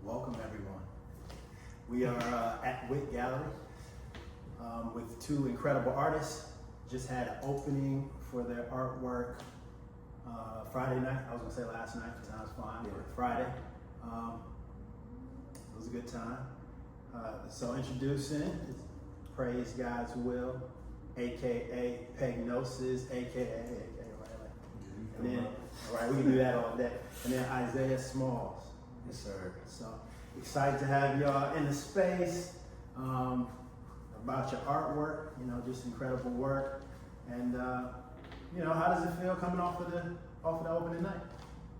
Welcome everyone. We are at WIT Gallery with two incredible artists. Just had an opening for their artwork Friday night. I was gonna say last night, but now it's fine. Friday. It was a good time. So introducing, Praise Godswill, aka Pegnosis, aka and then, all right, we can do that all day. And then Isaiah Smalls. Yes, sir. So excited to have y'all in the space. About your artwork, just incredible work. And how does it feel coming off of the opening night?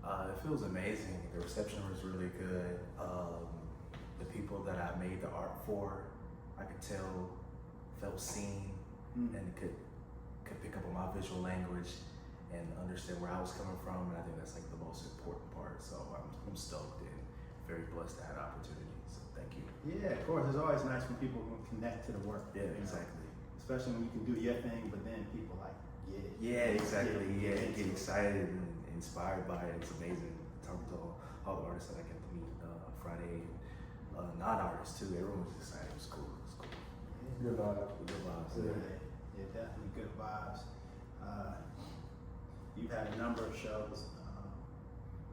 It feels amazing. The reception was really good. The people that I made the art for, I could tell, felt seen, and could pick up on my visual language and understand where I was coming from. And I think that's like the most important part. So I'm stoked and very blessed to have the opportunity. So thank you. Yeah, of course. It's always nice when people can connect to the work. Yeah, exactly. Especially when you can do your thing, but then people like get it. Yeah, exactly. Get excited and inspired by it. It's amazing. Talking to all the artists that I get to meet Friday, non-artists too. Everyone was excited. It was cool. Good vibes. Good vibes. Yeah, definitely good vibes. You've had a number of shows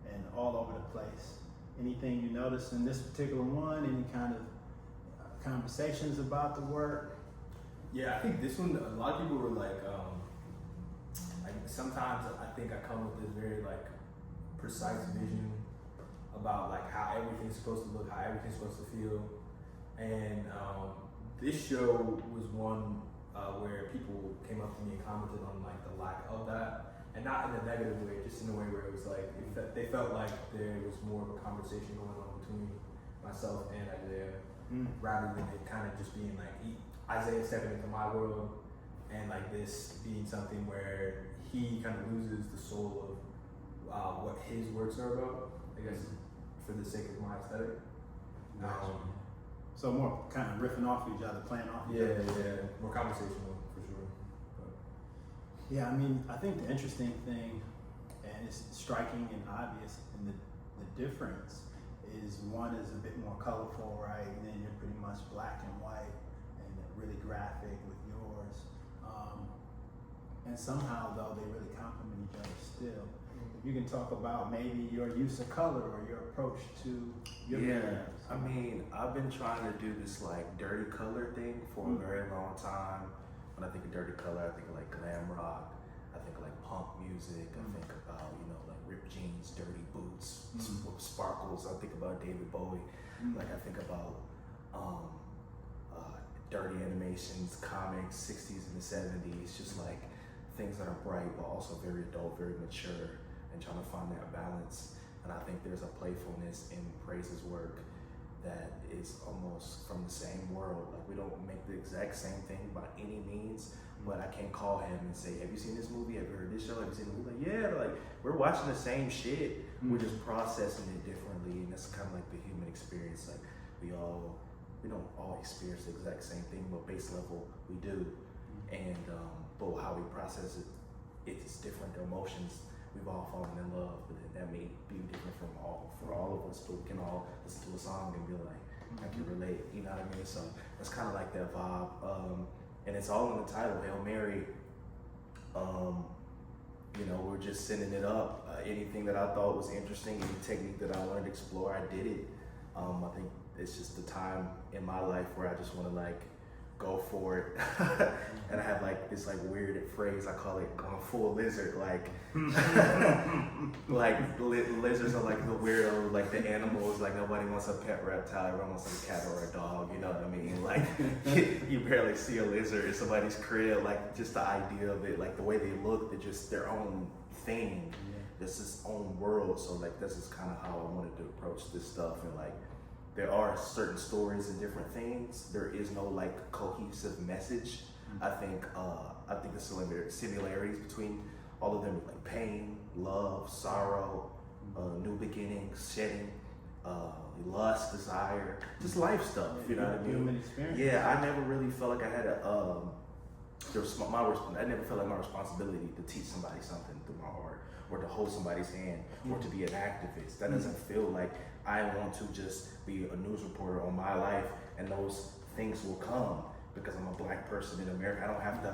and all over the place. Anything you noticed in this particular one? Any kind of conversations about the work? Yeah, I think this one, a lot of people were like sometimes I think I come with this very like precise vision about like how everything's supposed to look, how everything's supposed to feel. And this show was one where people came up to me and commented on like the lack of that. And not in a negative way, just in a way where it was like, they felt like there was more of a conversation going on between myself and Isaiah, rather than it kind of just being like Isaiah stepping into my world and like this being something where he kind of loses the soul of what his works are about, I guess, for the sake of my aesthetic. So more kind of riffing off each other, playing off each other. Yeah, more conversational for sure. Yeah, I mean, I think the interesting thing, and it's striking and obvious, and the difference is one is a bit more colorful, right? And then you're pretty much black and white and really graphic with yours. And somehow, though, they really complement each other still. If you can talk about maybe your use of color or your approach to your mediums. I mean, I've been trying to do this like dirty color thing for a very long time. When I think of dirty color, I think of like glam rock. I think of like punk music. I think about, like ripped jeans, dirty boots, with sparkles. I think about David Bowie. Like I think about dirty animations, comics, 60s and the 70s, just like things that are bright but also very adult, very mature, and trying to find that balance. And I think there's a playfulness in Praise's work that is almost from the same world. Like we don't make the exact same thing by any means, but I can't call him and say, have you seen this movie? Have you heard this show? Have you seen the movie? Like, yeah, like we're watching the same shit. We're just processing it differently, and that's kind of like the human experience. Like we don't all experience the exact same thing, but base level we do. And but how we process it, it's different. The emotions, we've all fallen in love, but that may be different for all of us, but we can all listen to a song and be like, I can relate, you know what I mean? So it's kind of like that vibe. And it's all in the title, Hail Mary. We're just sending it up. Anything that I thought was interesting, any technique that I wanted to explore, I did it. I think it's just the time in my life where I just want to like go for it. And I have like this like weird phrase, I call it going full lizard, like like lizards are like the weirdo, like the animals, like nobody wants a pet reptile, everyone wants like a cat or a dog, you know what I mean? Like you barely see a lizard in somebody's crib, like just the idea of it, like the way they look, they're just their own thing. This is own world. So like this is kind of how I wanted to approach this stuff. And like there are certain stories and different things. There is no like cohesive message. I think the similarities between all of them, like pain, love, sorrow, new beginnings, shedding, lust, desire, just life stuff. You know what I mean? Human experience. Yeah, I never really felt like I had I never felt like my responsibility to teach somebody something through my art, or to hold somebody's hand, or to be an activist. That doesn't feel like I want to just be a news reporter on my life, and those things will come because I'm a black person in America. I don't have to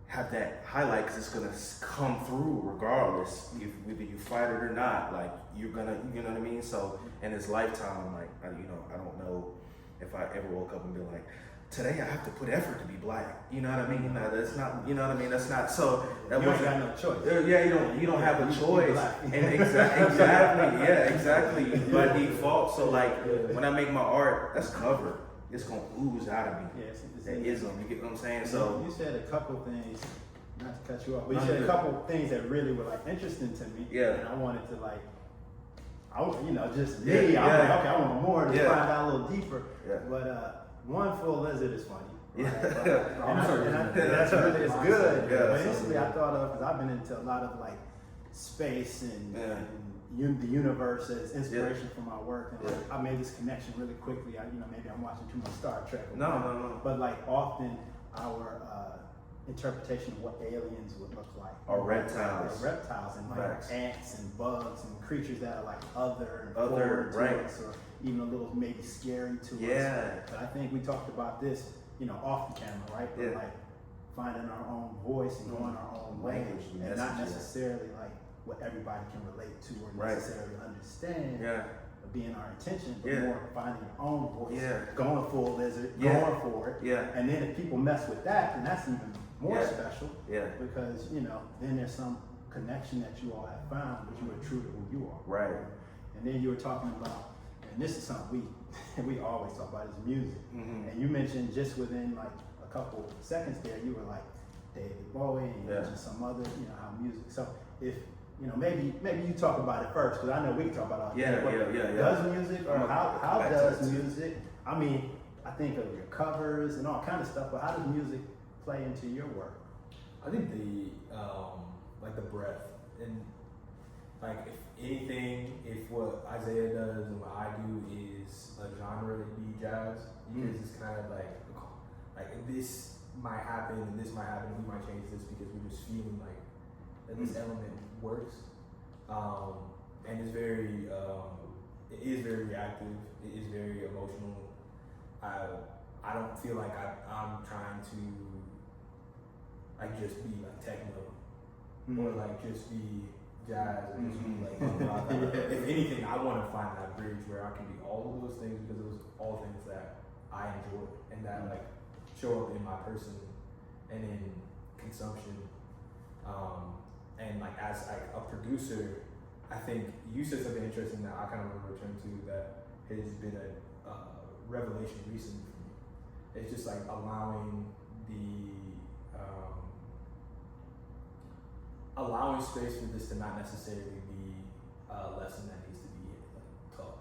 have that highlight because it's gonna come through regardless, if whether you fight it or not. Like you're gonna, you know what I mean. So in his lifetime, like I don't know if I ever woke up and be like, today I have to put effort to be black. You know what I mean? No, that's not. You know what I mean? That's not. So that You ain't got no choice. Yeah, you don't have a choice. And exactly, yeah, exactly. By default. So like when I make my art, that's covered. It's gonna ooze out of me. Yeah, That ism. You get what I'm saying? So you said a couple things, not to cut you off, but No, you said you're a good. couple things that really were like interesting to me. Yeah. And I wanted to like, just Yeah, me. I'm yeah. like, okay, I want more to Yeah. find out a little deeper. Yeah. But one full lizard is funny. Yeah. And I think that's really it's good. Yeah, But so instantly I good. thought of, because I've been into a lot of like space and, Yeah. the universe as inspiration for my work. And like, Yeah. I made this connection really quickly. Maybe I'm watching too much Star Trek. or No, whatever. no. But like often our interpretation of what aliens would look like. Or reptiles. Or reptiles and like Facts. ants and bugs and creatures that are like other and Other, foreign to right. us, or even a little maybe scary to us. Yeah. But I think we talked about this, off the camera, right? But Yeah. like finding our own voice and going our own way, Language, and not message, necessarily like what everybody can relate to or Right. necessarily understand. Yeah. Being our intention, but Yeah. more finding your own voice, Yeah. going full lizard, Yeah. going for it. Yeah. And then if people mess with that, then that's even more Yeah. special, Yeah. because then there's some connection that you all have found, but you are true to who you are. Right. And then you were talking about, and this is something we always talk about, is music. Mhm. And you mentioned just within like a couple seconds there, you were like David Bowie, and you Yeah. mentioned some other, how music. So if maybe you talk about it first, because I know we can talk about all Yeah, but yeah. Does music, or I'm gonna how come back to does it, too. music? I mean, I think of your covers and all kind of stuff, but how does music play into your work? I think the the breadth, and like if anything, if what Isaiah does and what I do is a genre, it'd be jazz, because it's kind of like this might happen and this might happen, we might change this because we're just feeling like that this element works, and it's very it is very reactive, it is very emotional. I don't feel like I'm trying to like just be like techno or like just be jazz or just be like rock. If anything, I want to find that bridge where I can be all of those things, because those are all things that I enjoy and that like show up in my person and in consumption. And like as like a producer, I think you said something interesting that I kind of want to return to, that has been a revelation recently for me. It's just like allowing allowing space for this to not necessarily be a lesson that needs to be like taught.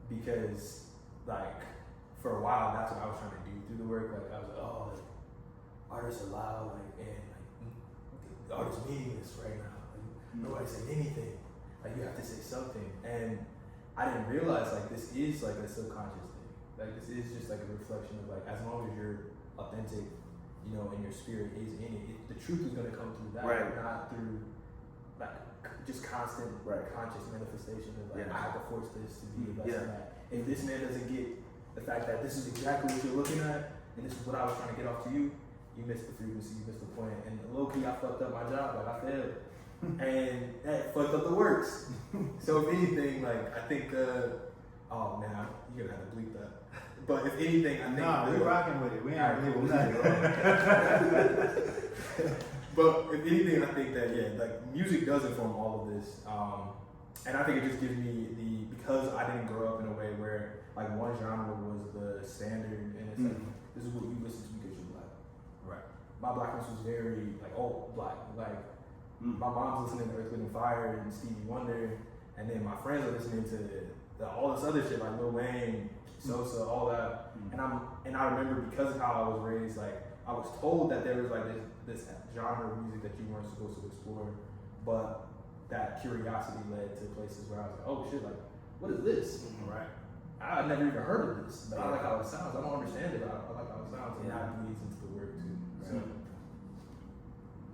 Because like for a while, that's what I was trying to do through the work. Like I was like, oh, like artists are loud, like, and like the art is meaningless right now. Like, nobody's saying anything. Like you have to say something. And I didn't realize like this is like a subconscious thing. Like this is just like a reflection of like, as long as you're authentic, and your spirit is in it, the truth is gonna come through that, Right. not through like just constant conscious manifestation of like, I have to force this to be less than that. If this man doesn't get the fact that this is exactly what you're looking at, and this is what I was trying to get off to you, you missed the frequency, you missed the point. And low key, I fucked up my job, like I failed. And that fucked up the works. So if anything, like I think, oh man, you're gonna have to bleep that. But if anything, I think we're rocking with it. We ain't really nothing. But if anything, I think that like music does inform all of this, and I think it just gives me because I didn't grow up in a way where like one genre was the standard, and it's like this is what you listen to because you're black. Right. My blackness was very like black. Like my mom's listening to Earth, Wind and Fire and Stevie Wonder, and then my friends are listening to all this other shit like Lil Wayne, Sosa, all that. And I remember, because of how I was raised, like I was told that there was like this genre of music that you weren't supposed to explore, but that curiosity led to places where I was like, oh shit, like what is this? Right. I've never even heard of this, but I like how it sounds. I don't understand it, but I like how it sounds, and that bleeds into the work too. So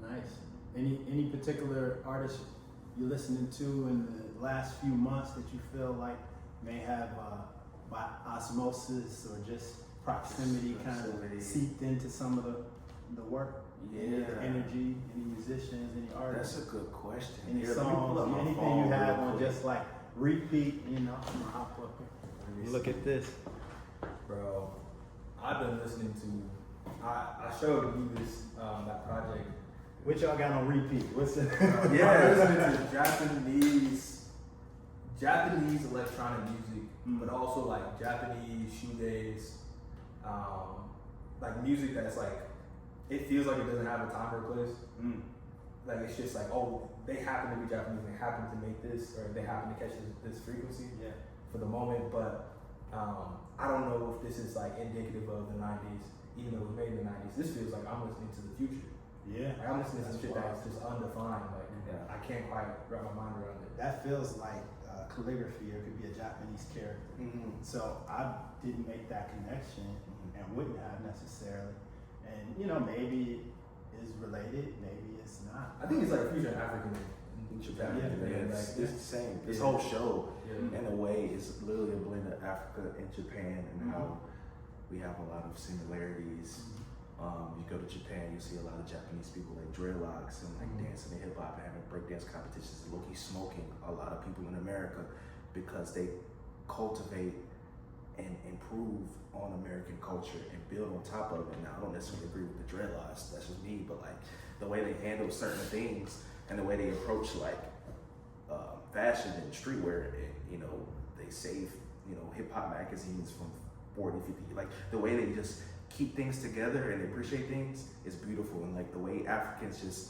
Nice. Any particular artist you're listening to in the last few months that you feel like may have by osmosis or just proximity kind of seeped into some of the work? Any energy, any musicians, any artists? That's a good question. Any Let me songs, pull up my anything phone you have real on quick. just like repeat, I'm gonna hop up here. Look at this. Bro, I've been listening to, I showed you this, that project. What y'all got on repeat? What's it? I've been listening to Japanese electronic music, but also like Japanese shoegaze, like music that's like, it feels like it doesn't have a time or place. Like it's just like, oh, they happen to be Japanese, they happen to make this, or they happen to catch this frequency for the moment, but I don't know if this is like indicative of the 90s, even though it was made in the 90s. This feels like I'm listening to the future. Yeah. Like I'm listening to some shit that's just undefined. Like I can't quite wrap my mind around it. That feels like calligraphy, or it could be a Japanese character. So I didn't make that connection and wouldn't have necessarily. And maybe it is related, maybe it's not. I think it's like fusion African and Japanese. It's Like, the same. This whole show, yeah. in a way, is literally a blend of Africa and Japan, and how we have a lot of similarities. You go to Japan, you see a lot of Japanese people like dreadlocks and like dancing and hip hop and having breakdance competitions. Low-key smoking. A lot of people in America, because they cultivate and improve on American culture and build on top of it. Now, I don't necessarily agree with the dreadlocks. That's just me, but like the way they handle certain things and the way they approach like fashion and streetwear, and they save hip hop magazines from 40, 50. Like the way they just keep things together and appreciate things is beautiful, and like the way Africans just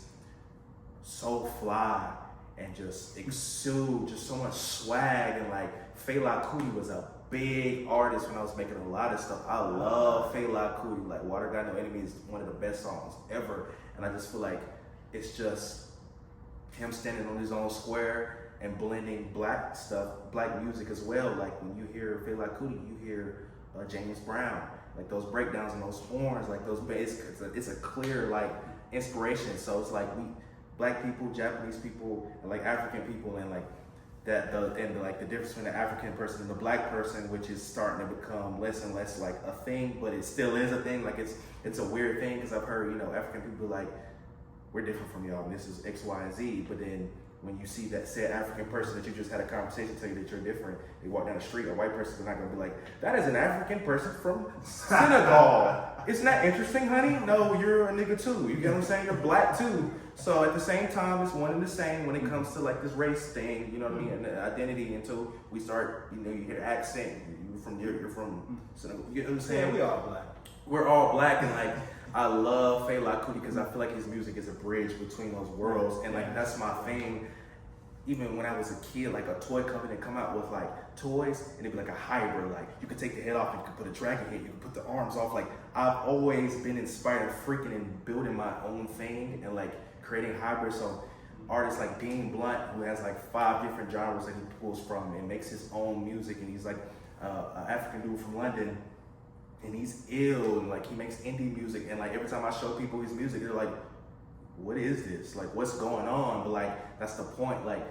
so fly and just exude just so much swag, and like Fela Kuti was a big artist when I was making a lot of stuff. I love Fela Kuti. Like Water Got No Enemy is one of the best songs ever, and I just feel like it's just him standing on his own square and blending black stuff, black music as well. Like when you hear Fela Kuti, you hear James Brown, like those breakdowns and those horns, like those bass. It's a clear like inspiration. So it's like we, black people, Japanese people, and like African people, and like the difference between the African person and the black person, which is starting to become less and less like a thing, but it still is a thing. Like it's a weird thing, because I've heard African people like, we're different from y'all, and this is X, Y, and Z. But then when you see that said African person that you just had a conversation tell you that you're different, they walk down the street, a white person is not gonna be like, that is an African person from Senegal. Isn't that interesting, honey? No, you're a nigga too. You get what I'm saying? You're black too. So at the same time, it's one and the same when it comes to like this race thing, you know what I mean, and the identity, until we start, you hear accent, you're from Senegal. You know what I'm saying? Yeah, we all black. We're all black, and like I love Fela Kuti because I feel like his music is a bridge between those worlds, and like that's my thing. Even when I was a kid, like a toy company would come out with like toys, and it'd be like a hybrid. Like you could take the head off, and you could put a dragon head, you could put the arms off. Like I've always been inspired of freaking and building my own thing and like creating hybrids. So artists like Dean Blunt, who has like 5 different genres that he pulls from and makes his own music, and he's like an African dude from London, and he's ill, and like he makes indie music, and like every time I show people his music, they're like, what is this? Like what's going on? But like that's the point. Like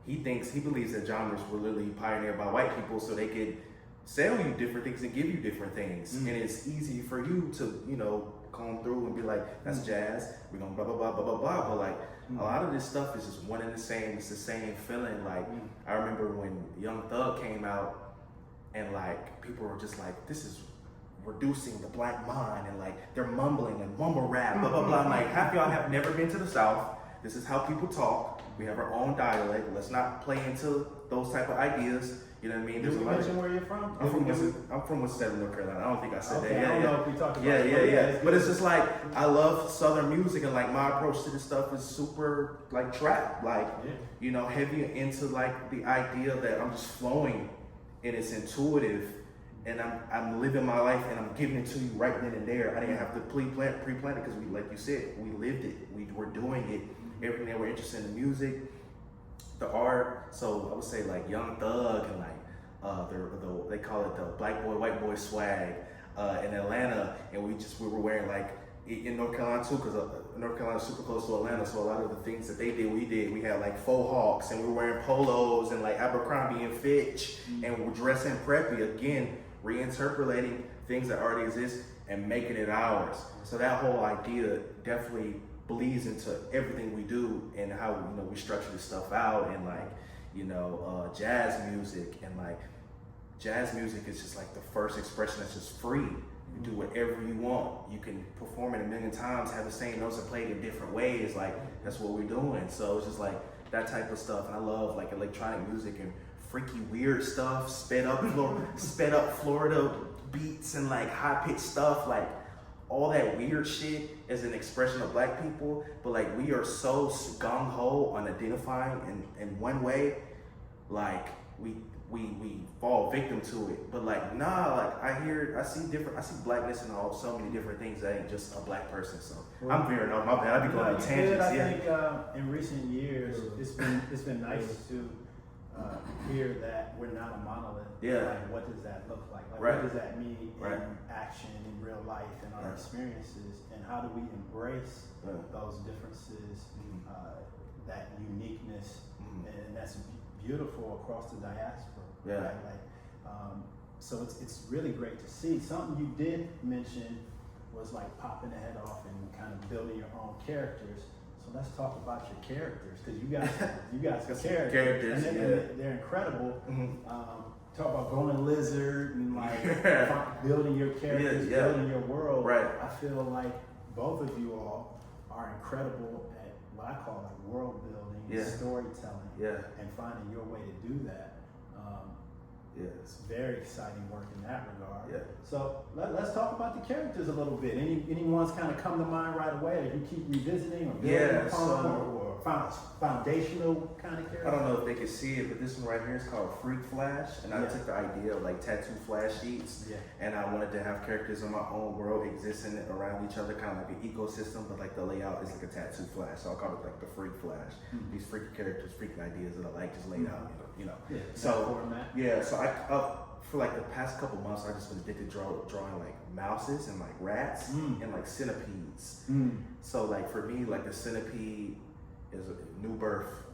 he believes that genres were literally pioneered by white people so they could sell you different things and give you different things. And it's easy for you to, comb through and be like, that's jazz, we're gonna blah, blah, blah, blah, blah, blah. But like a lot of this stuff is just one and the same. It's the same feeling. Like I remember when Young Thug came out, and like people were just like, this is reducing the black mind, and like they're mumbling and mumble rap, blah, blah, blah. I'm like, half y'all have never been to the South. This is how people talk. We have our own dialect. Let's not play into those type of ideas. You know what I mean? Did you mention where you're from? I'm from Winston, North Carolina. I don't think I said that. I don't know if we talked about it. Yeah. But it's just like, I love Southern music, and like my approach to this stuff is super like trap, like, heavy into like the idea that I'm just flowing and it's intuitive, and I'm living my life and I'm giving it to you right then and there. I didn't have to pre-plan it because we, like you said, we lived it. We were doing it. Everything that we're interested in the music, the art. So I would say like Young Thug and like they call it the black boy, white boy swag in Atlanta, and we were wearing like in North Carolina too, because North Carolina is super close to Atlanta, so a lot of the things that they did, we did. We had like faux hawks, and we were wearing polos and like Abercrombie and Fitch, and we're dressing preppy, again, reinterpolating things that already exist and making it ours. So that whole idea definitely bleeds into everything we do and how, you know, we structure this stuff out, and like, you know, jazz music, and like jazz music is just like the first expression that's just free. You can do whatever you want. You can perform it a million times, have the same notes and play it in different ways. Like, that's what we're doing. So it's just like that type of stuff. And I love like electronic music and freaky weird stuff, sped up Florida beats and like high pitched stuff. Like all that weird shit is an expression of Black people. But like we are so gung ho on identifying in one way. Like we fall victim to it, but like nah, like I see Blackness in so many different things that ain't just a Black person. So well, I'm veering off. My bad. I be going on tangents. I think in recent years it's been nice to hear that we're not a monolith. Yeah. Like what does that look like? Like right. what does that mean right. in action, in real life, in our right. experiences, and how do we embrace right. those differences, that uniqueness, and that's beautiful across the diaspora. Yeah. Right? Like, so it's really great to see. Something you did mention was like popping the head off and kind of building your own characters. So let's talk about your characters, because you guys got characters, and they're incredible. Talk about going lizard and like building your characters, building your world. Right. I feel like both of you all are incredible at what I call like world building, storytelling, and finding your way to do that. It's very exciting work in that regard. Yeah. So let's talk about the characters a little bit. Any ones kind of come to mind right away that you keep revisiting or building upon, or foundational kind of characters? I don't know if they can see it, but this one right here is called Freak Flash, and I took the idea of like tattoo flash sheets, and I wanted to have characters in my own world existing around each other, kind of like an ecosystem, but like the layout is like a tattoo flash, so I call it like the Freak Flash. These freaky characters, freaky ideas that I like just laid out, you know. Yeah, so I for like the past couple months, I've just been addicted to drawing like mouses and like rats and like centipedes. So like for me, like the centipede is a new birth,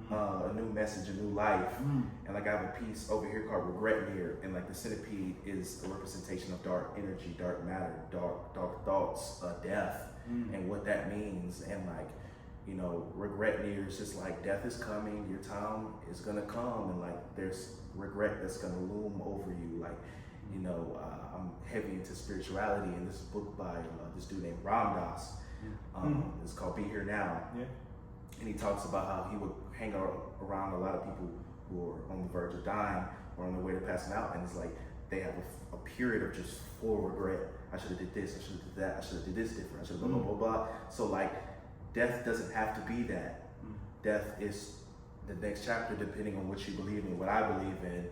a new message, a new life. And like I have a piece over here called Regret Mirror, and like the centipede is a representation of dark energy, dark matter, dark thoughts, death, and what that means. And like, you know, regret near is just like death is coming, your time is gonna come, and like there's regret that's gonna loom over you. Like, you know, I'm heavy into spirituality, and this book by this dude named Ram Dass, it's called Be Here Now. And he talks about how he would hang around a lot of people who are on the verge of dying or on their way to passing out, and it's like they have a period of just full regret. I should have did this, I should have did that, I should have did this different, I should have blah, blah, blah, blah. So like, death doesn't have to be that. Death is the next chapter, depending on what you believe in, what I believe in,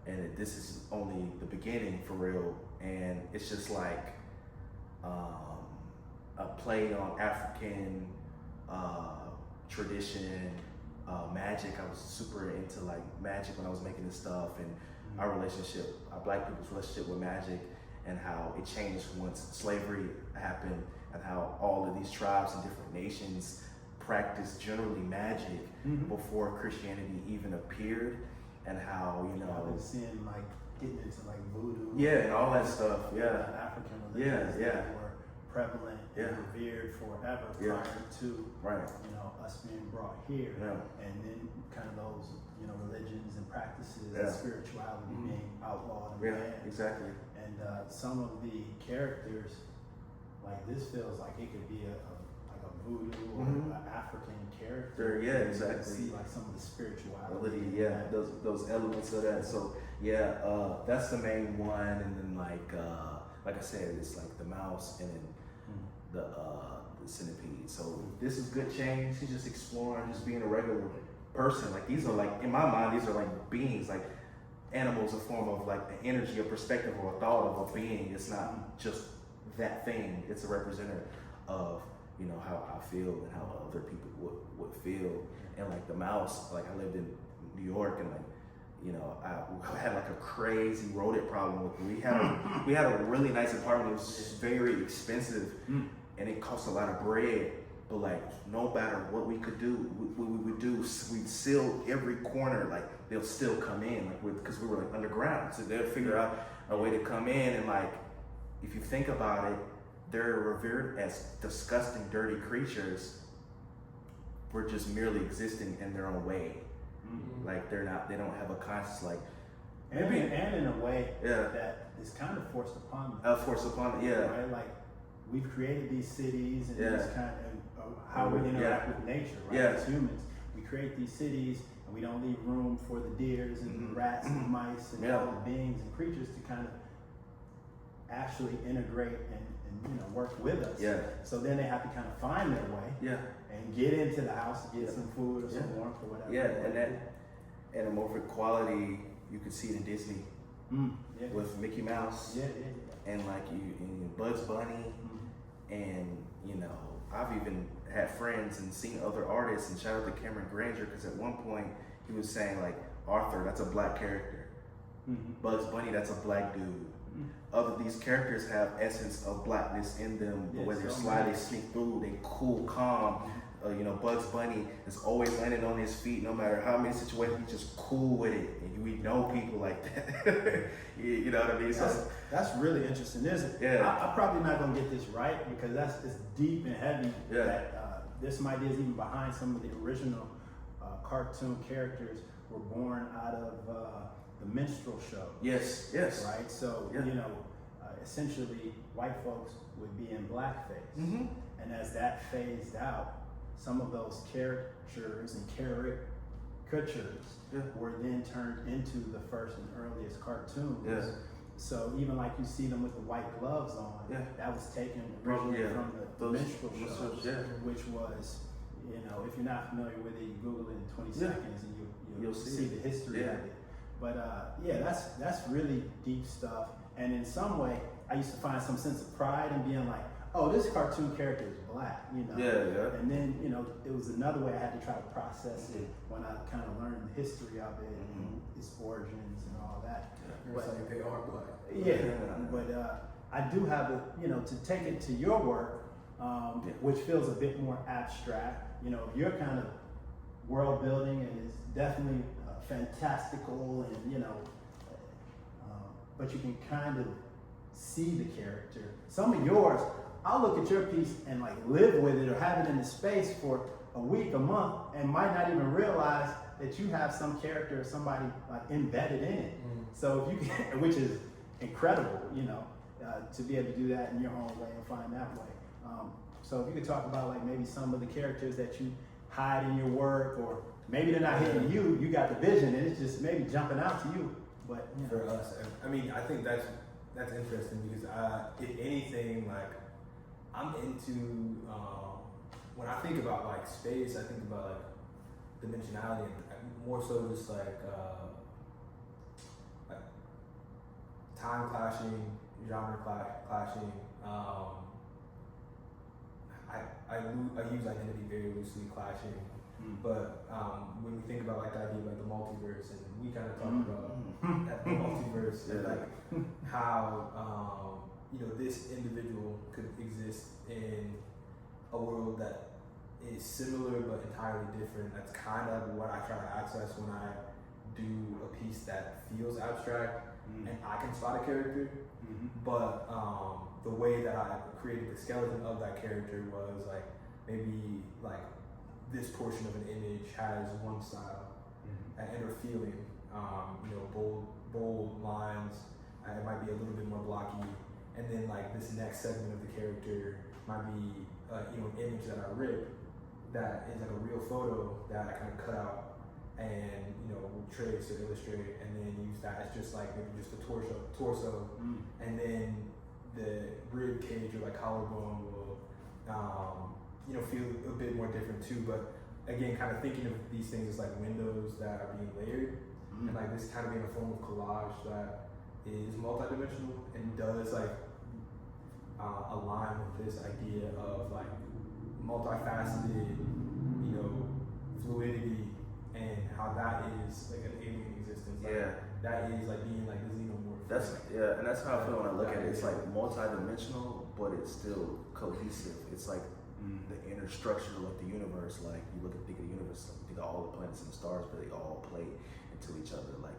and this is only the beginning for real. And it's just like a play on African tradition, magic. I was super into like magic when I was making this stuff, and our relationship, our Black people's relationship with magic, and how it changed once slavery happened, and how all of these tribes and different nations practiced generally magic before Christianity even appeared, and how, you know, I've been seeing like getting into like voodoo, and all that stuff, African religions that were prevalent and Yeah. revered forever Yeah. prior to Right. you know, us being brought here, Yeah. and then kind of those, you know, religions and practices Yeah. and spirituality being outlawed and Yeah, banned. exactly. And some of the characters, like this feels like it could be like a voodoo or an African character. Yeah, You exactly. can see like some of the spirituality. Ability, yeah, those elements of that. So yeah, that's the main one, and then like I said, it's like the mouse and then the centipede. So this is good change. He's just exploring, just being a regular person. Like these are like, in my mind, these are like beings, like animals, a form of like an energy, a perspective, or a thought of a being. It's not just that thing. It's a representative of, you know, how I feel and how other people would feel. And like the mouse, like I lived in New York, and like, you know, I had like a crazy rodent problem with. We had a really nice apartment. It was just very expensive, and it costs a lot of bread. But like, no matter what we could do, what we would do, we'd seal every corner. Like, they'll still come in, like, because we were like underground, so they'll figure out a way to come in. And like, if you think about it, they're revered as disgusting, dirty creatures. We're just merely existing in their own way. Mm-hmm. Like, they don't have a conscious, like, and in a way yeah, that is kind of forced upon them. force upon, yeah, right? Like, we've created these cities and yeah, these kind of how we interact with nature, right? Yeah. As humans, we create these cities and we don't leave room for the deers and the rats and the mice and all the beings and creatures to kind of actually integrate and work with us. Yeah. So then they have to kind of find their way. Yeah. And get into the house, get some food or some warmth or whatever. Yeah, and that and a more quality you could see it in Disney with Mickey Mouse. Yeah. And like and Bugs Bunny, and I've even had friends and seen other artists, and shout out to Cameron Granger, because at one point he was saying like, Arthur, that's a black character. Bugs Bunny, that's a black dude. Other these characters have essence of blackness in them, the way they're slightly sneak through, they cool, calm. Bugs Bunny is always landing on his feet, no matter how many situations. He's just cool with it, and we know people like that. You know what I mean? So that's really interesting. I'm probably not gonna get this right because it's deep and heavy. Yeah. That this idea is even behind some of the original cartoon characters were born out of the minstrel show. Yes. Right. So essentially, white folks would be in blackface, and as that phased out, some of those characters and caricatures were then turned into the first and earliest cartoons. Yeah. So even like you see them with the white gloves on, that was taken originally from the minstrel shows, which was, if you're not familiar with it, you Google it in 20 seconds and you'll see the history of it. But that's really deep stuff. And in some way, I used to find some sense of pride in being like, oh, this cartoon character is black, And then, it was another way I had to try to process it when I kind of learned the history of it and its origins and all that. But like they are black. Yeah, but I do have to take it to your work, which feels a bit more abstract. Your kind of world building and is definitely fantastical and, but you can kind of see the character. Some of yours, I'll look at your piece and like live with it or have it in the space for a week, a month, and might not even realize that you have some character or somebody like embedded in it. So if you can, which is incredible, to be able to do that in your own way and find that way. So if you could talk about like maybe some of the characters that you hide in your work, or maybe they're not hitting you, you got the vision and it's just maybe jumping out to you. But for us, I mean, I think that's interesting because if anything, like I'm into when I think about like space, I think about like dimensionality and more so just like time clashing, genre clashing. I use identity very loosely, clashing. But when we think about like the idea of like the multiverse, and we kind of talked about the multiverse, and like how this individual could exist in a world that is similar but entirely different. That's kind of what I try to access when I do a piece that feels abstract and I can spot a character. But the way that I created the skeleton of that character was like maybe like this portion of an image has one style and or feeling, bold lines. It might be a little bit more blocky, and then like this next segment of the character might be an image that I rip that is like a real photo that I kind of cut out and trace or illustrate, and then use that as just like maybe just a torso, and then the rib cage or like collarbone will feel a bit more different too. But again, kind of thinking of these things as like windows that are being layered, and like this kind of being a form of collage that is multidimensional and does like align with this idea of like multifaceted, fluidity, and how that is like an alien existence. Like, that is like being like the xenomorph And that's how I feel when I look at it. It's like multi-dimensional, but it's still cohesive. It's like the inner structure of the universe. Like you think of the universe, like, you think of all the planets and the stars, but they all play into each other. Like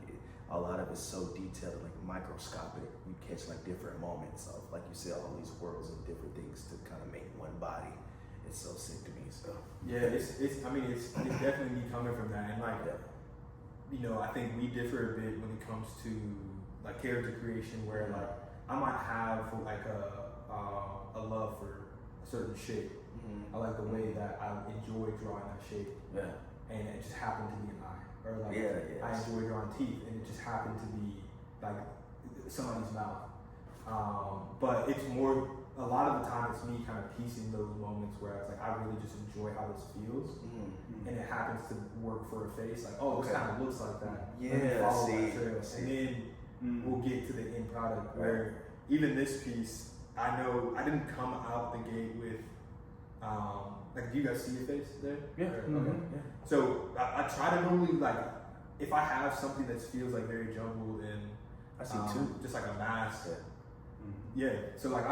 a lot of it's so detailed, like microscopic. You catch like different moments of, like you said, all these worlds of different things to kind of make one body. It's so sick to me. So yeah, it's definitely me coming from that, and like you know, I think we differ a bit when it comes to like character creation, where like I might have like a love for a certain shape. I like the way that I enjoy drawing that shape. Yeah. And it just happened to be an eye. Or like I enjoy drawing teeth and it just happened to be like somebody's mouth. But it's more, a lot of the time it's me kind of piecing those moments where it's like I really just enjoy how this feels. And it happens to work for a face, like, oh, this kind of looks like that. Follow that trail. And then we'll get to the end product where even this piece, I know I didn't come out the gate with like, do you guys see your face there? Yeah. Okay. Yeah. So I try to normally, like, if I have something that feels like very jumbled and I see two, just like a mask. Yeah. So like,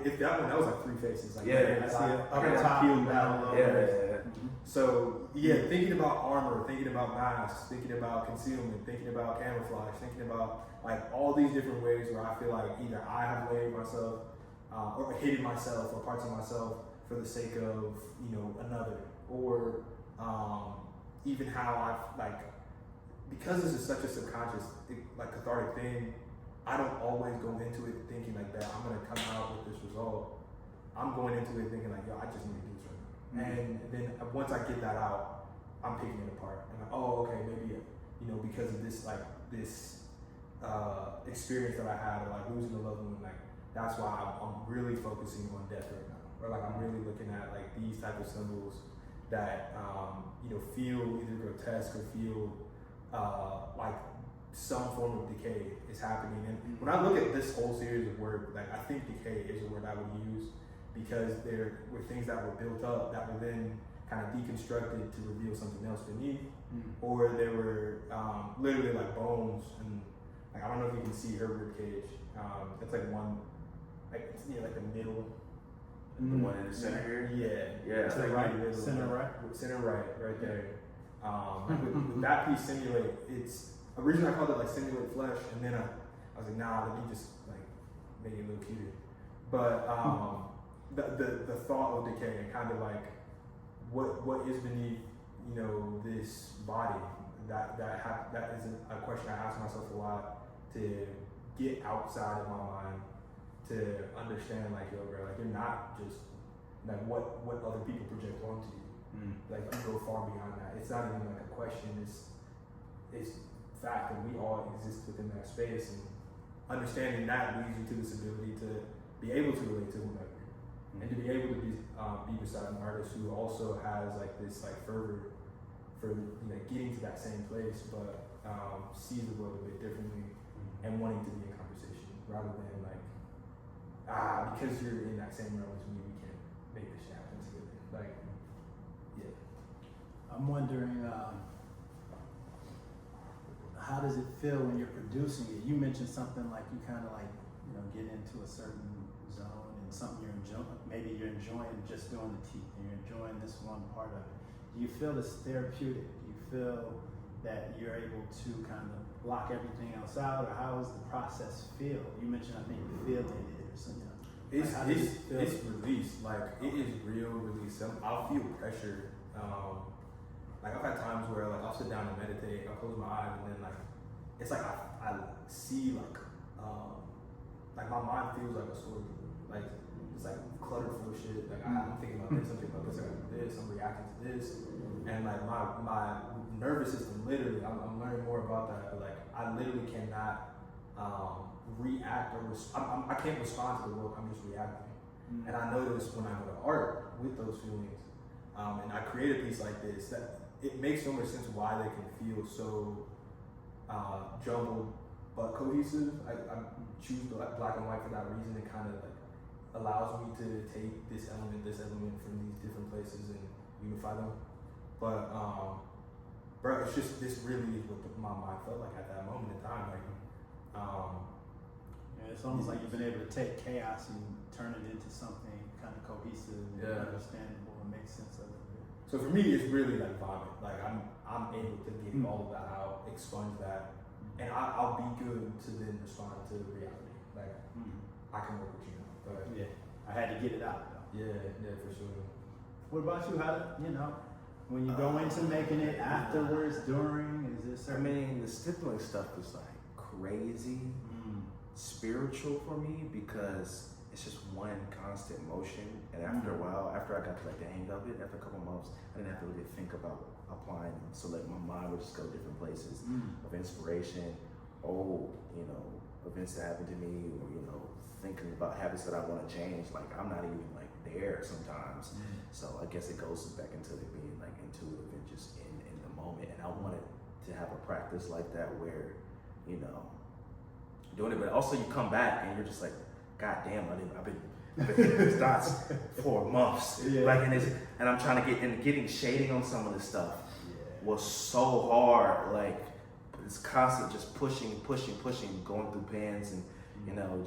if that was like three faces. Like, I see it up and top, peeled down low. So thinking about armor, thinking about masks, thinking about concealment, thinking about camouflage, thinking about like all these different ways where I feel like either I have layered myself or hidden myself or parts of myself for the sake of, you know, another, or even how I've like, because this is such a subconscious, like cathartic thing, I don't always go into it thinking like that I'm gonna come out with this result. I'm going into it thinking like, yo, I just need to do this right now. And then once I get that out, I'm picking it apart. I'm like, oh, okay, maybe, you know, because of this, like this experience that I had, or like losing a loved one, like that's why I'm really focusing on death right now. Or like I'm really looking at like these type of symbols that you know, feel either grotesque or feel like some form of decay is happening. And when I look at this whole series of work, like I think decay is a word I would use because there were things that were built up that were then kind of deconstructed to reveal something else beneath, or there were literally like bones, and like I don't know if you can see her rib cage. It's like one, like it's near like the middle. The one in the center here? Yeah. To the right? Center right? Center right there. With that piece, simulate, it's, originally I called it like simulate flesh, and then I was like, nah, let me just like make it a little cuter. But the thought of decay and kind of like what is beneath, you know, this body, that is a question I ask myself a lot, to get outside of my mind, to understand like, yo, bro, like you're not just like what other people project onto you. Like you go far beyond that. It's not even like a question. It's fact that we all exist within that space, and understanding that leads you to this ability to be able to relate to whomever, and to be able to be beside an artist who also has like this like fervor for, you know, getting to that same place, but sees the world a bit differently and wanting to be in conversation rather than like, because you're in that same realm as me, we can't make this shit happen together. Like, yeah. I'm wondering, how does it feel when you're producing it? You mentioned something like you kind of like, you know, get into a certain zone and something you're enjoying. Maybe you're enjoying just doing the teeth and you're enjoying this one part of it. Do you feel it's therapeutic? Do you feel that you're able to kind of block everything else out, or how does the process feel? You mentioned, I think, feeling it. So, you know, it's release. Like it is real release. I'll feel pressure. Like I've had times where like I'll sit down and meditate. I'll close my eyes and then like it's like I see like my mind feels like a story. Like it's like cluttered full of shit. Like I'm thinking about this. I'm thinking about this. I'm reacting to this. And like my nervous system, literally, I'm learning more about that. But like I literally cannot react or I can't respond to the world. I'm just reacting. And I notice when I go to art with those feelings, and I create a piece like this, that it makes so much sense why they can feel so jumbled but cohesive. I choose black and white for that reason. It kind of like allows me to take this element from these different places and unify them. But bro, it's just, this really is what my mind felt like at that moment in time. Like it's almost like you've been able to take chaos and turn it into something kind of cohesive and understandable and make sense of it. So for me, it's really like vomit. Like I'm able to get all of that out, expunge that, and I'll be good to then respond to reality. Like I can work with you now. But Yeah, I had to get it out though. yeah, for sure. What about you? How do you know when you go into making it afterwards, during? Is this? I mean, the stippling stuff is like crazy spiritual for me because it's just one constant motion. And after a while, after I got to like the hang of it, after a couple months, I didn't have to really think about applying them. So like my mind would just go different places of inspiration. Events that happened to me, or thinking about habits that I want to change. Like I'm not even like there sometimes. So I guess it goes back into it being like intuitive and just in the moment. And I wanted to have a practice like that where, doing it, but also you come back and you're just like, God damn, I've been hitting these dots for months. Yeah. Like and I'm trying to getting shading on some of this stuff was so hard. Like it's constant just pushing, going through pens and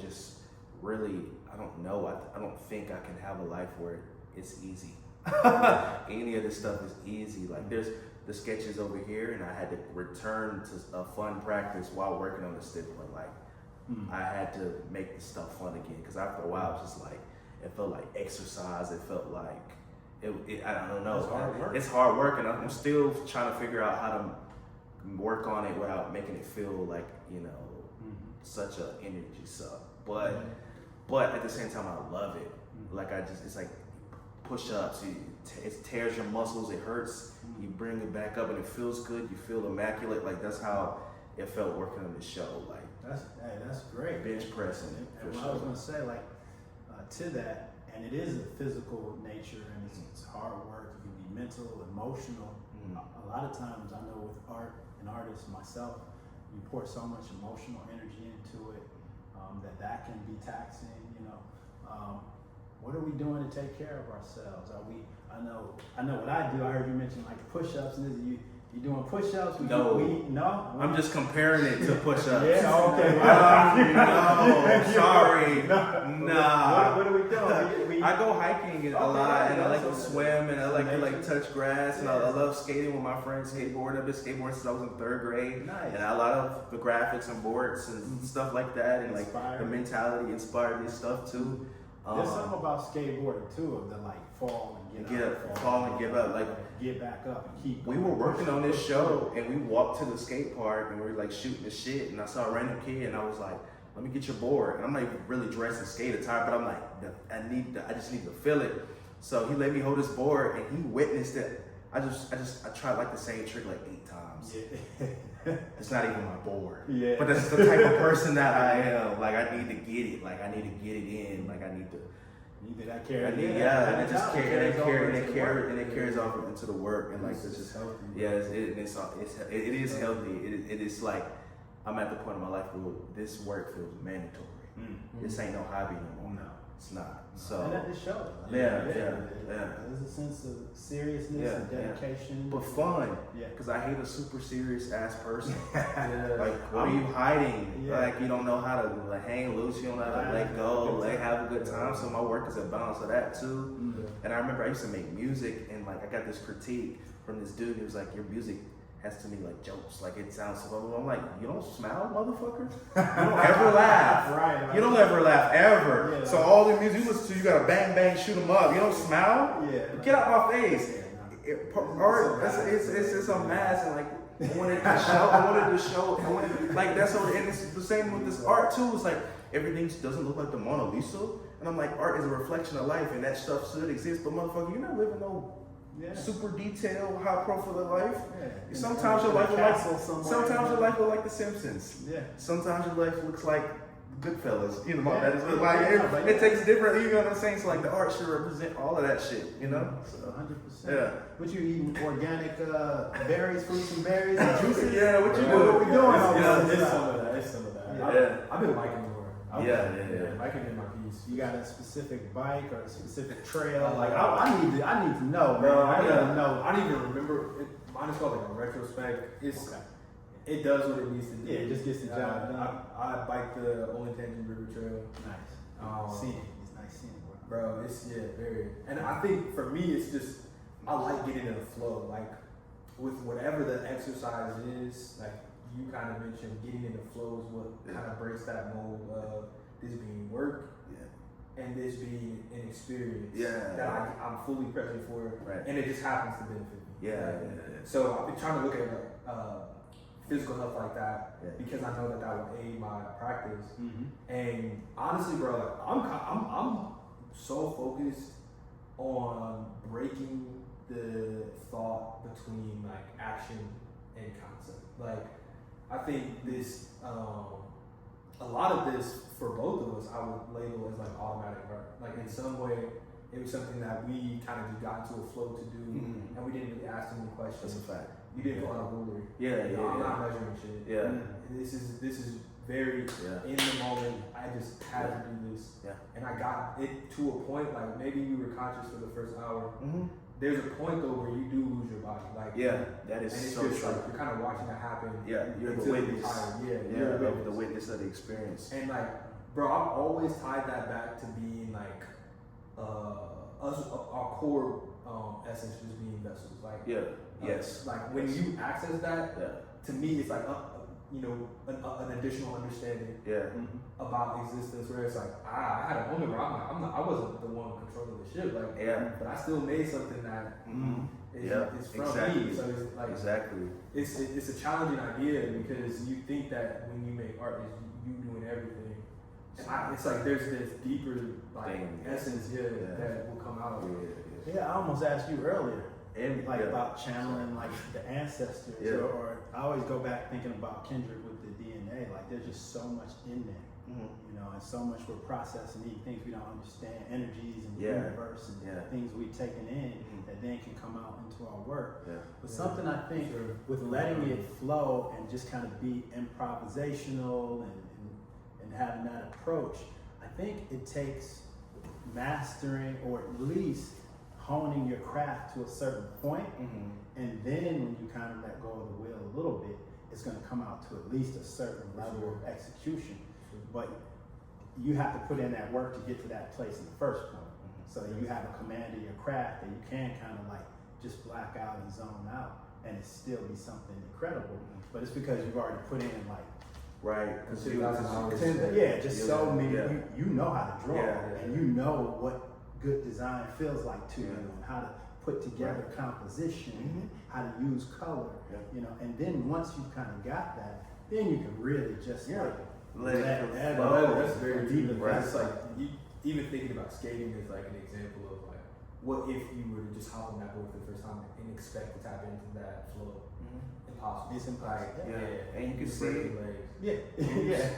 just really, I don't know. I don't think I can have a life where it's easy. Any of this stuff is easy. Like there's the sketches over here, and I had to return to a fun practice while working on the stippling. Like I had to make the stuff fun again because after a while, it was just like it felt like exercise. It felt like I don't know. It's hard work. It's hard work, and I'm still trying to figure out how to work on it without making it feel like such a energy suck. But at the same time, I love it. Like it's like push-ups. It tears your muscles. It hurts. You bring it back up, and it feels good. You feel immaculate. Like that's how it felt working on the show. Like that's great. Bench pressing. And what I was gonna say, like to that, and it is a physical nature, and it's hard work. It can be mental, emotional. A lot of times, I know with art and artists myself, you pour so much emotional energy into it that can be taxing. What are we doing to take care of ourselves? I know what I do. I heard you mention like push-ups. And you doing push-ups? No. I'm just comparing it to push-ups. Yeah. Okay. No. Sorry. Nah. What are we doing? I go hiking a lot, and I like to swim, and I like to touch grass, and I love skating with my friends. Skateboarding. I've been skateboarding since I was in 3rd grade. Nice. And a lot of the graphics and boards and stuff like that, and like the mentality inspired this stuff too. There's something about skateboarding too, of the like fall and get up, fall and give up, like get back up and keep we going. were working on this show, and we walked to the skate park, and we were like shooting the shit, and I saw a random kid, and I was like, let me get your board. And I'm not even really dressed in skate attire, but I'm like, I just need to feel it. So he let me hold his board, and he witnessed it. I tried like the same trick like 8 times. Yeah. It's not even my board. Yeah. But that's the type of person that I am. Like I need to get it. Like I need to get it in. Like I need to. Either that carry. And it carries off into the work, and like it's just healthy. Yeah, it is healthy. It is like I'm at the point in my life where this work feels mandatory. This ain't no hobby no more. No, it's not. So and that just shows. Yeah. There's a sense of seriousness and dedication, but fun. Yeah, because I hate a super serious ass person. Yeah. Like, what are you hiding? Yeah. Like, you don't know how to like hang loose. You don't know how to let go. Like, have a good time. So my work is a balance of that too. And I remember I used to make music, and like I got this critique from this dude. He was like, "Your music has to me like jokes. Like it sounds so." I'm like, "You don't smile, motherfucker. You don't ever laugh. Right. You don't ever laugh ever. Yeah, so all the music you listen to, you gotta bang bang shoot 'em up. You don't smile. Yeah. Get out my face." Art, it's a mask, and like I wanted to show, like that's what, and it's the same with this art too. It's like everything doesn't look like the Mona Lisa, and I'm like, art is a reflection of life, and that stuff should exist. But motherfucker, you're not living no super detailed, high profile life. Yeah. Sometimes your life looks like The Simpsons. Yeah. Sometimes your life looks like Goodfellas. You know, that is like it takes different. You know what I'm saying? So like the art should represent all of that shit. You know. So 100%. Yeah. What you eating? Organic berries, fruits and berries, and juices? Yeah. What you What doing? we doing? It's some of that. It's some of that. Yeah. I've been biking more. Yeah. Biking in my piece. You got a specific bike or a specific trail? Like I need to know, man. I need to know. I don't even remember. Mine is called like a retrospect. It's it does what it needs to do. Yeah, it just gets the job done. I bike the Olentangy River Trail. Nice. Seeing it. It's nice seeing it. Bro, it's very. And I think for me, it's just I like getting in the flow. Like with whatever the exercise is, like you kind of mentioned, getting in the flow is what kind of breaks that mold of this being work and this being an experience that I'm fully present for, and it just happens to benefit me. So I've been trying to look at physical health like that because I know that will aid my practice. And honestly, bro, like, I'm so focused on breaking the thought between like action and concept. Like I think this a lot of this for both of us I would label as like automatic art. Like in some way it was something that we kind of just got into a flow to do, and we didn't really ask any questions. That's a fact. You didn't go on a ruler. I'm not measuring shit. This is very in the moment. I just had to do this. And I got it to a point like maybe you were conscious for the first hour. There's a point though where you do lose your body. Like that is and it's so just true. like you're kind of watching it happen. You're the until witness. you're The witness of the experience. And like, bro, I've always tied that back to being like us, our core essence just being vessels. Like like when you access that, to me it's like you know an additional understanding about existence. Where it's like I had a moment where I wasn't the one controlling the ship. Like but I still made something that is from me. So it's like it's a challenging idea because you think that when you make art, it's you doing everything. And it's like there's this deeper like essence that will come out. I almost asked you earlier, about channeling like the ancestors, or I always go back thinking about Kendrick with the DNA. Like there's just so much in there, you know, and so much we're processing, even things we don't understand, energies and the universe and things we've taken in that then can come out into our work. But something I think with letting it flow and just kind of be improvisational and having that approach, I think it takes mastering or at least honing your craft to a certain point, and then when you kind of let go of the wheel a little bit, it's going to come out to at least a certain level of execution. But you have to put in that work to get to that place in the first point. So you have a command of your craft that you can kind of like just black out and zone out, and it still be something incredible. But it's because you've already put in like Because just so many. You know how to draw, and you know what good design feels like to you, and how to put together composition, how to use color, you know. And then once you kind of got that, then you can really just let it flow. That's very deep. It's like even thinking about skating is like an example of like what if you were to just hop on that board for the first time and expect to tap into that flow. Impossible. It's impossible. And you can see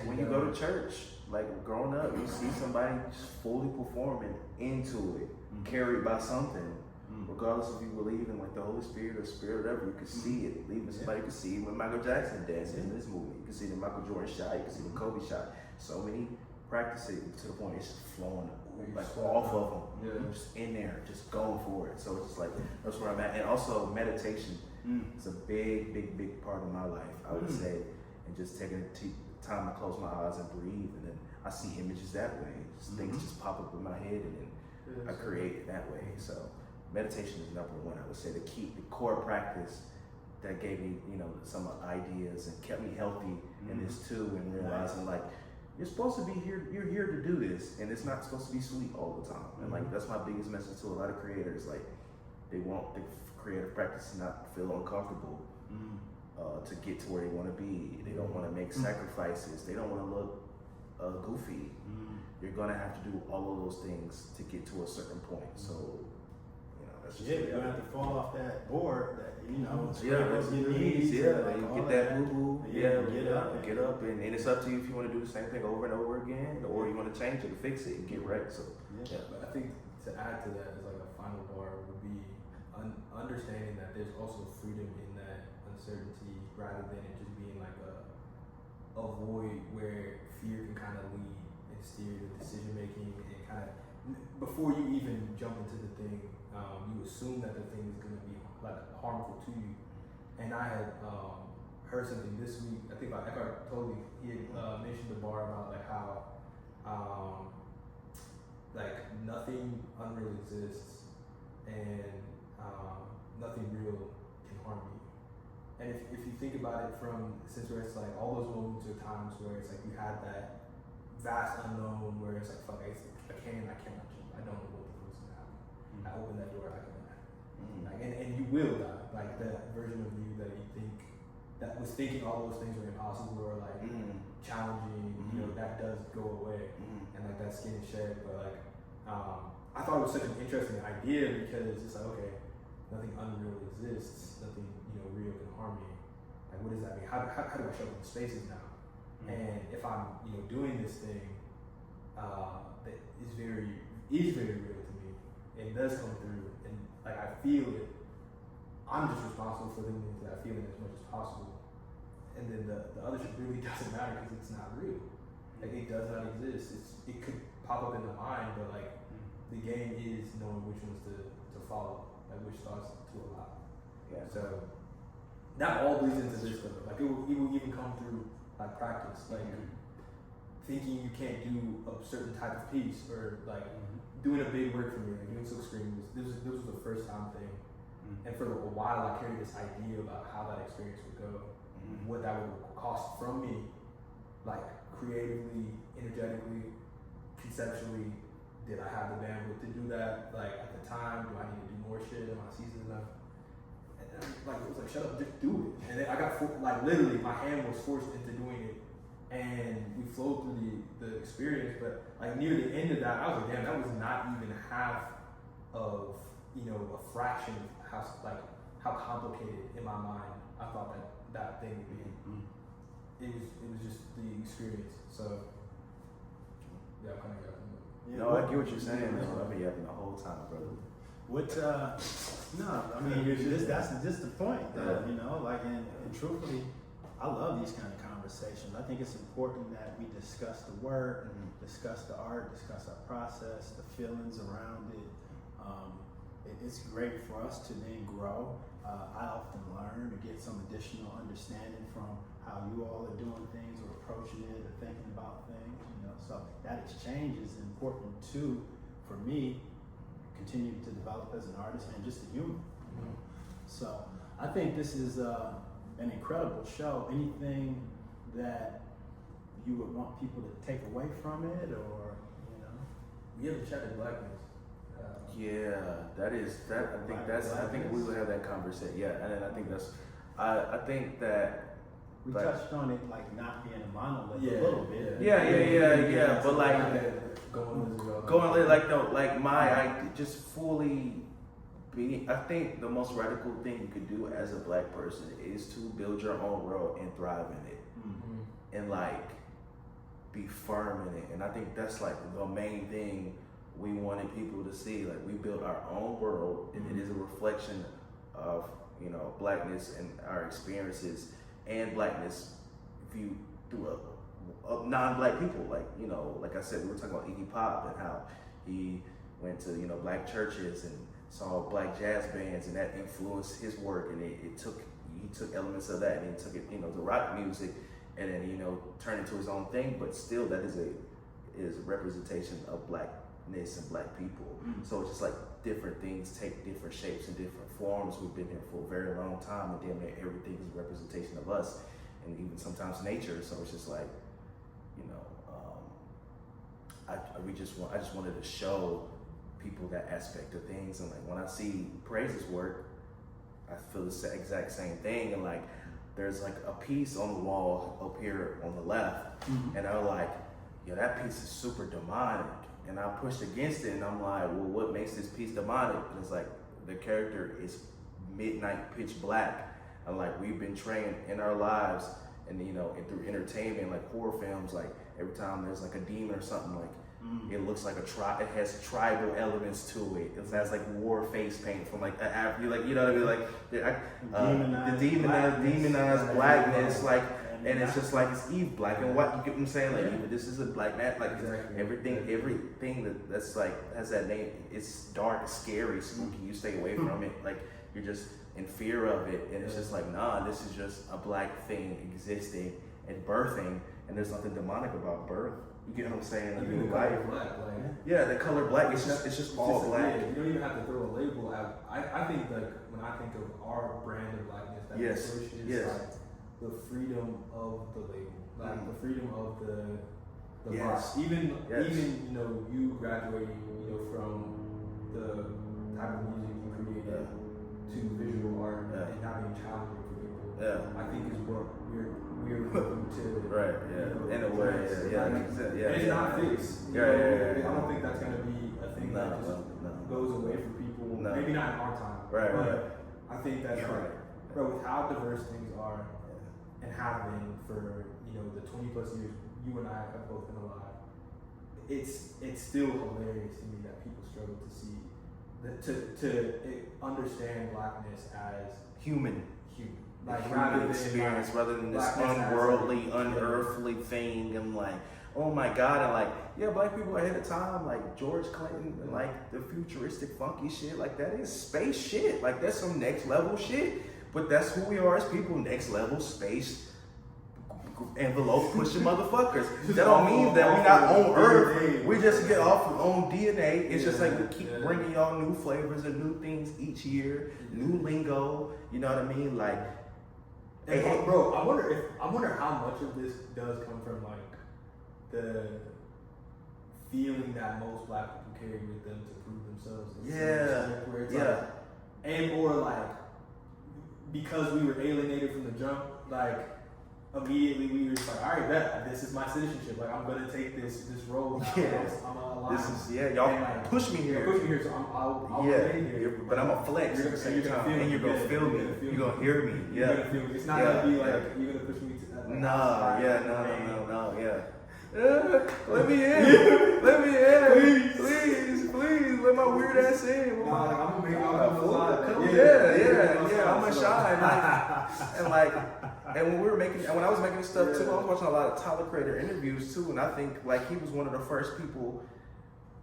when you go to church, like growing up, you see somebody just fully performing into it, carried by something, regardless if you believe in like the Holy Spirit or Spirit, whatever. You can see it. Even somebody can see when Michael Jackson dances in this movie. You can see the Michael Jordan shot. You can see the Kobe shot. So many practices to the point it's just flowing like off of them, just in there, just going for it. So it's just like that's where I'm at. And also meditation. It's a big part of my life, I would say, and just taking time to close my eyes and breathe, and then I see images that way. Just things just pop up in my head, and then I create it that way. So meditation is number one. I would say the core practice that gave me, you know, some ideas and kept me healthy in this too, and realizing like you're supposed to be here. You're here to do this, and it's not supposed to be sweet all the time. And like that's my biggest message to a lot of creators. Like they want the creative practice to not feel uncomfortable, to get to where they want to be. They don't want to make sacrifices. They don't want to look goofy. You're gonna have to do all of those things to get to a certain point. So, you know, that's just you're gonna have to fall off that board. That you know, that's your knees. You get that boo boo. Get up, and it's up to you if you want to do the same thing over and over again, or you want to change it, fix it, and get right. So, But I think to add to that is like a final bar would be understanding that there's also freedom in that uncertainty rather than it just being like a void where fear can kind of lead and steer the decision making, and kind of before you even jump into the thing, you assume that the thing is going to be like harmful to you. And I had heard something this week. I think Eckhart Tolle, he had mentioned the bar about like how like nothing unreal exists and nothing real can harm you. And if you think about it from a sense where it's like all those moments or times where it's like you had that vast unknown where it's like, fuck, I cannot jump. I don't know what the fuck's gonna happen. I open that door, I can die. Like, and you will die. Like that version of you that you think that was thinking all those things were impossible or like challenging, you know, that does go away. And like that skin is shed. But like I thought it was such an interesting idea because it's like, okay, nothing unreal exists, nothing, you know, real can harm me. Like, what does that mean? How do I show up in spaces now? And if I'm, you know, doing this thing that is very real to me, it does come through, and like I feel it. I'm just responsible for leaning into that feeling as much as possible. And then the other shit really doesn't matter because it's not real. Like it does not exist. It could pop up in the mind, but like the game is knowing which ones to follow, like which thoughts to allow. Yeah. So that all bleeds into this stuff. Like it will even come through like practice, like thinking you can't do a certain type of piece or like doing a big work for me, like doing silkscreen this was the first time thing. And for a while I carried this idea about how that experience would go, what that would cost from me, like creatively, energetically, conceptually. Did I have the bandwidth to do that? Like at the time, do I need to do more shit? Am I seasoned enough? And then, like it was like, shut up, just do it. And then I got like literally my hand was forced into doing it, and we flowed through the experience. But like near the end of that, I was like, damn, that was not even half of, you know, a fraction of how complicated in my mind I thought that thing would be. It was just the experience. So yeah, I kind of got it. Yeah, no, I get what you're saying. I've been yapping the whole time, brother. What? No, I mean that's just the point. That, you know, like and truthfully, I love these kind of conversations. I think it's important that we discuss the work, discuss the art, discuss our process, the feelings around it. It's great for us to then grow. I often learn to get some additional understanding from how you all are doing things or approaching it or thinking about things. You know, so that exchange is important too for me. Continue to develop as an artist and just a human. You know? So I think this is an incredible show. Anything that you would want people to take away from it, or you know? We haven't chatted blackness. I think we will have that conversation. Yeah, and I think that's. I think that we touched on it like not being a monolith a little bit. Yeah. But like going like no, like I just fully be. I think the most radical thing you could do as a black person is to build your own world and thrive in it, and like be firm in it. And I think that's like the main thing we wanted people to see. Like we built our own world, and it is a reflection of, you know, blackness and our experiences and blackness viewed through a non-black people. Like, you know, like I said, we were talking about Iggy Pop and how he went to, you know, black churches and saw black jazz bands, and that influenced his work, and he took elements of that and he took it, you know, to rock music, and then, you know, turned into his own thing. But still, that is a representation of blackness and black people. So it's just like different things take different shapes and different forms. We've been here for a very long time, and damn near everything is a representation of us, and even sometimes nature. So it's just like, you know, I just wanted to show people that aspect of things. And like when I see Praise's work, I feel the exact same thing. And like there's like a piece on the wall up here on the left, and I'm like, yeah, that piece is super demonic. And I pushed against it, and I'm like, well, what makes this piece demonic? And it's like the character is midnight pitch black. And like we've been trained in our lives, and you know, and through entertainment, like horror films, like every time there's like a demon or something, like it looks like it has tribal elements to it. It has like war face paint from like you like, you know what I mean, like the demonized blackness, like. And it's just like it's Eve, black and white. You get what I'm saying? Like even this is a black man. Like everything that's like has that name. It's dark, scary, spooky. You stay away from it. Like you're just in fear of it, and it's just like, nah, this is just a black thing existing and birthing, and there's nothing demonic about birth. You get what I'm saying? Even the color black, like yeah, the color black. It's just all black. Yeah, you don't even have to throw a label out. I think like when I think of our brand of blackness, that Yes. push is Yes. like the freedom of the label, like the freedom of the Yes. vibe. Even Yes. you know, you graduating, you know, from the type of music you created to visual art and having challenging for people. Yeah. I think is what we're looking to. Right. You Yeah. know, In a way. address. Yeah. Like, Yeah. and it's not fixed. You know, I don't think that's gonna be a thing that just goes away for people. No. Maybe not in our time. Right. But Right. I think that You're right. bro, with how diverse things are and have been for, you know, the 20 plus years you and I have both been alive, it's still hilarious to me that people struggle to see to understand blackness as Human. like Human rather than experience, like, rather than this blackness as, unworldly, like, unearthly thing, and like, oh my God, and like, yeah, black people ahead of time, like George Clinton, and like the futuristic, funky shit, like that is space shit, like that's some next level shit. But that's who we are as people, next level space envelope pushing motherfuckers. That don't mean that we not on Earth. We just get off of own DNA. It's just like we keep bringing y'all new flavors and new things each year, new lingo. You know what I mean? Like, and bro, I wonder how much of this does come from like the feeling that most black people carry with them to prove themselves. Where it's like, and or like because we were alienated from the jump, like immediately we were just like, all right, this is my citizenship. Like I'm gonna take this role. Now. I'm alive. This is y'all like, push me here. Push me here, so I'll remain here. But I'm a flex at the same time, and you're gonna feel me. You're gonna hear me. You're gonna feel me. It's not gonna be like you're gonna push me to that. Like, No. Let me in. Let me in. Please. Let my weird ass in. I'm gonna make I'm alive. Yeah. I'm gonna shine. And when I was making this stuff too, I was watching a lot of Tyler Creator interviews too, and I think like he was one of the first people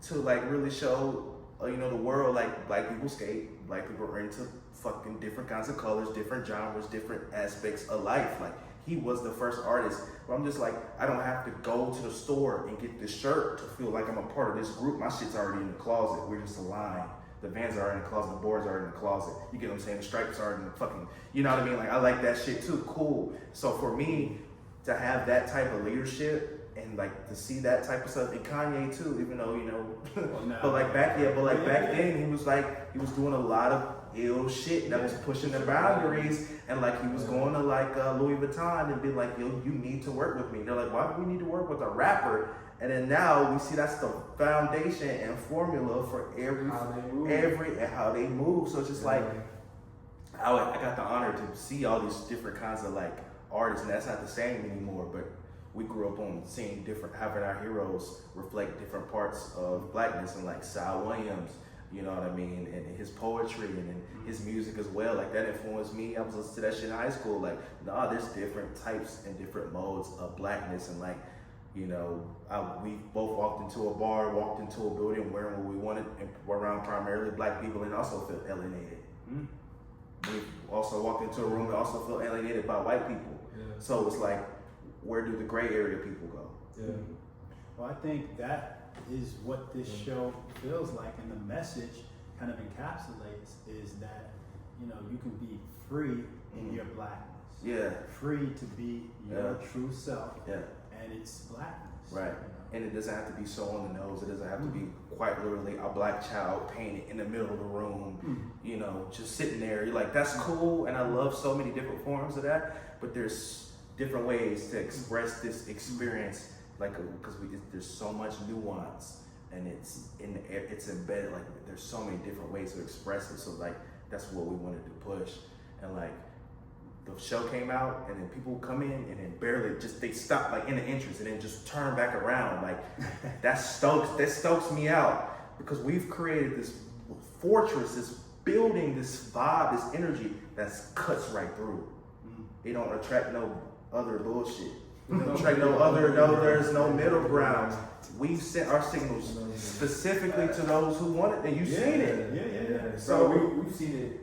to like really show the world like black people skate, black people are into fucking different kinds of colors, different genres, different aspects of life. Like he was the first artist where I'm just like, I don't have to go to the store and get this shirt to feel like I'm a part of this group. My shit's already in the closet. We're just aligned. The Vans are in the closet, the boards are in the closet. You get what I'm saying? The stripes are in the fucking, you know what I mean? Like I like that shit too, cool. So for me to have that type of leadership and like to see that type of stuff, and Kanye too, even though, but back then he was doing a lot of ill shit that was pushing the boundaries, and like he was going to like Louis Vuitton and be like, yo, you need to work with me. They're like, why do we need to work with a rapper? And then now we see that's the foundation and formula for how they move. So it's just like I got the honor to see all these different kinds of like artists, and that's not the same anymore. But we grew up on seeing having our heroes reflect different parts of blackness, and like Sal Williams, you know what I mean, and his poetry and his music as well. Like that influenced me. I was listening to that shit in high school. Like, there's different types and different modes of blackness, and like. We both walked into a bar, walked into a building wearing what we wanted, and were around primarily black people, and also felt alienated. We also walked into a room and also felt alienated by white people. So it's like, where do the gray area people go? Well, I think that is what this show feels like, and the message kind of encapsulates is that you can be free in your blackness. Free to be your true self. And it's blackness. Right. And it doesn't have to be so on the nose. It doesn't have to be quite literally a black child painted in the middle of the room, just sitting there. You're like, that's cool. And I love so many different forms of that. But there's different ways to express this experience, like, because there's so much nuance, and it's embedded. Like, there's so many different ways to express it. So like, that's what we wanted to push. And like, the show came out, and then people come in, and then they stop like in the entrance, and then just turn back around. Like that stokes me out, because we've created this fortress, this building, this vibe, this energy that cuts right through. It don't attract no other bullshit. It don't attract there's no middle ground. We've sent our signals specifically to those who want it, and you've seen it. So we've seen it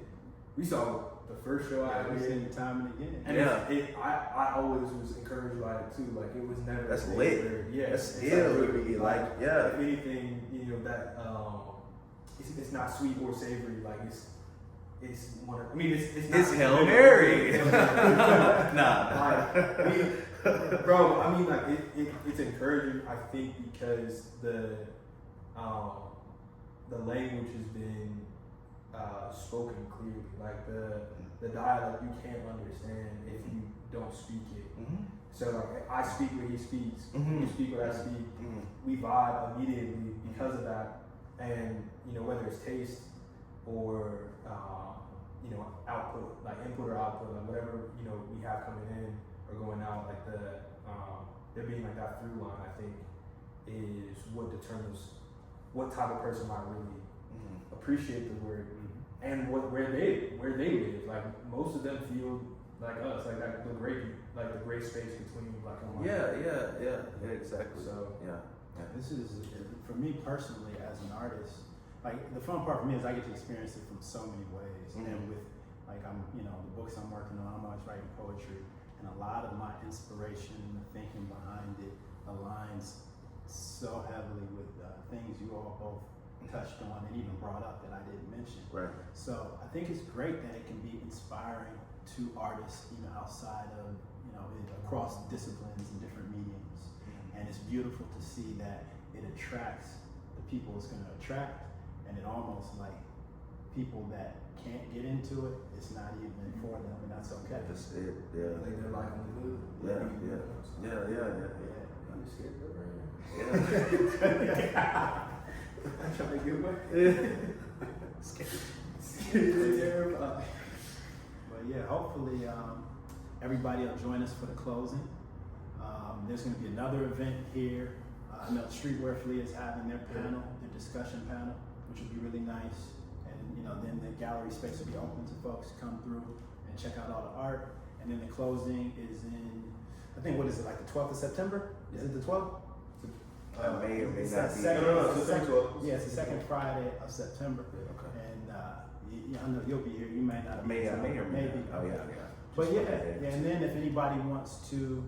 we saw the first show I ever I've did. seen it time and again. And I always was encouraged by it too. Like it was never. That's a thing lit. where- yeah, That's it's ill. literally, Like, yeah. If anything, that it's not sweet or savory. Like it's one. I mean, it's not. It's Hail Mary. Bro, I mean, like it's encouraging. I think because the language has been spoken clearly. Like the dialect you can't understand if you don't speak it. Mm-hmm. So like I speak what he speaks, Mhm. you speak what I speak. Mhm. We vibe immediately because of that, and whether it's taste or output, like input or output, like whatever we have coming in or going out, like there being like that through line, I think is what determines what type of person might really appreciate the word and where they live. Like most of them feel like us, like that the gray space between black and white. Yeah, exactly. So yeah. This is, for me personally, as an artist, like the fun part for me is I get to experience it from so many ways. Mhm. And with, like, the books I'm working on, I'm always writing poetry, and a lot of my inspiration and the thinking behind it aligns so heavily with things you all both touched on and even brought up that I didn't mention. Right. So I think it's great that it can be inspiring to artists, even outside of, across disciplines and different mediums. And it's beautiful to see that it attracts the people it's going to attract, and it almost like people that can't get into it, it's not even for them, and that's okay. That's it. Yeah. Like their life in the hood. Yeah. I'm scared of it. Yeah. I'm trying to get away. But yeah, hopefully everybody will join us for the closing. There's going to be another event here. I know Streetwear Flea is having their panel, their discussion panel, which will be really nice. And then the gallery space will be open to folks to come through and check out all the art. And then the closing is in, I think, what is it, like the 12th of September? Is it the 12th? May or may It's not that be. second- No, it's the it's second- the 12th. Yeah, it's the second Friday of September. Okay. And I know you'll be here. You may not. I may or may Maybe. not. Oh yeah. But Just yeah, like that. and then if anybody wants to,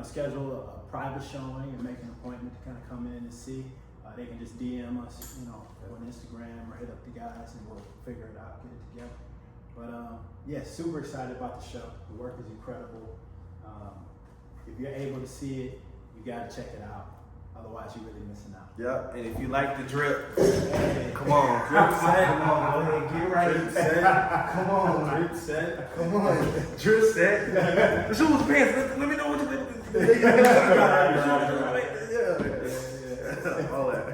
schedule a private showing and make an appointment to kind of come in and see, they can just DM us, on Instagram or hit up the guys and we'll figure it out, get it together. But yeah, super excited about the show. The work is incredible. If you're able to see it, you got to check it out. Otherwise, you're really missing out. Yeah, and if you like the drip, Hey. come on. Drip set. Come on, go ahead, get right. Drip set. Come on. Drip set. Come on. Drip set. The shoes, pants. Let me know what you think. Yeah. All that.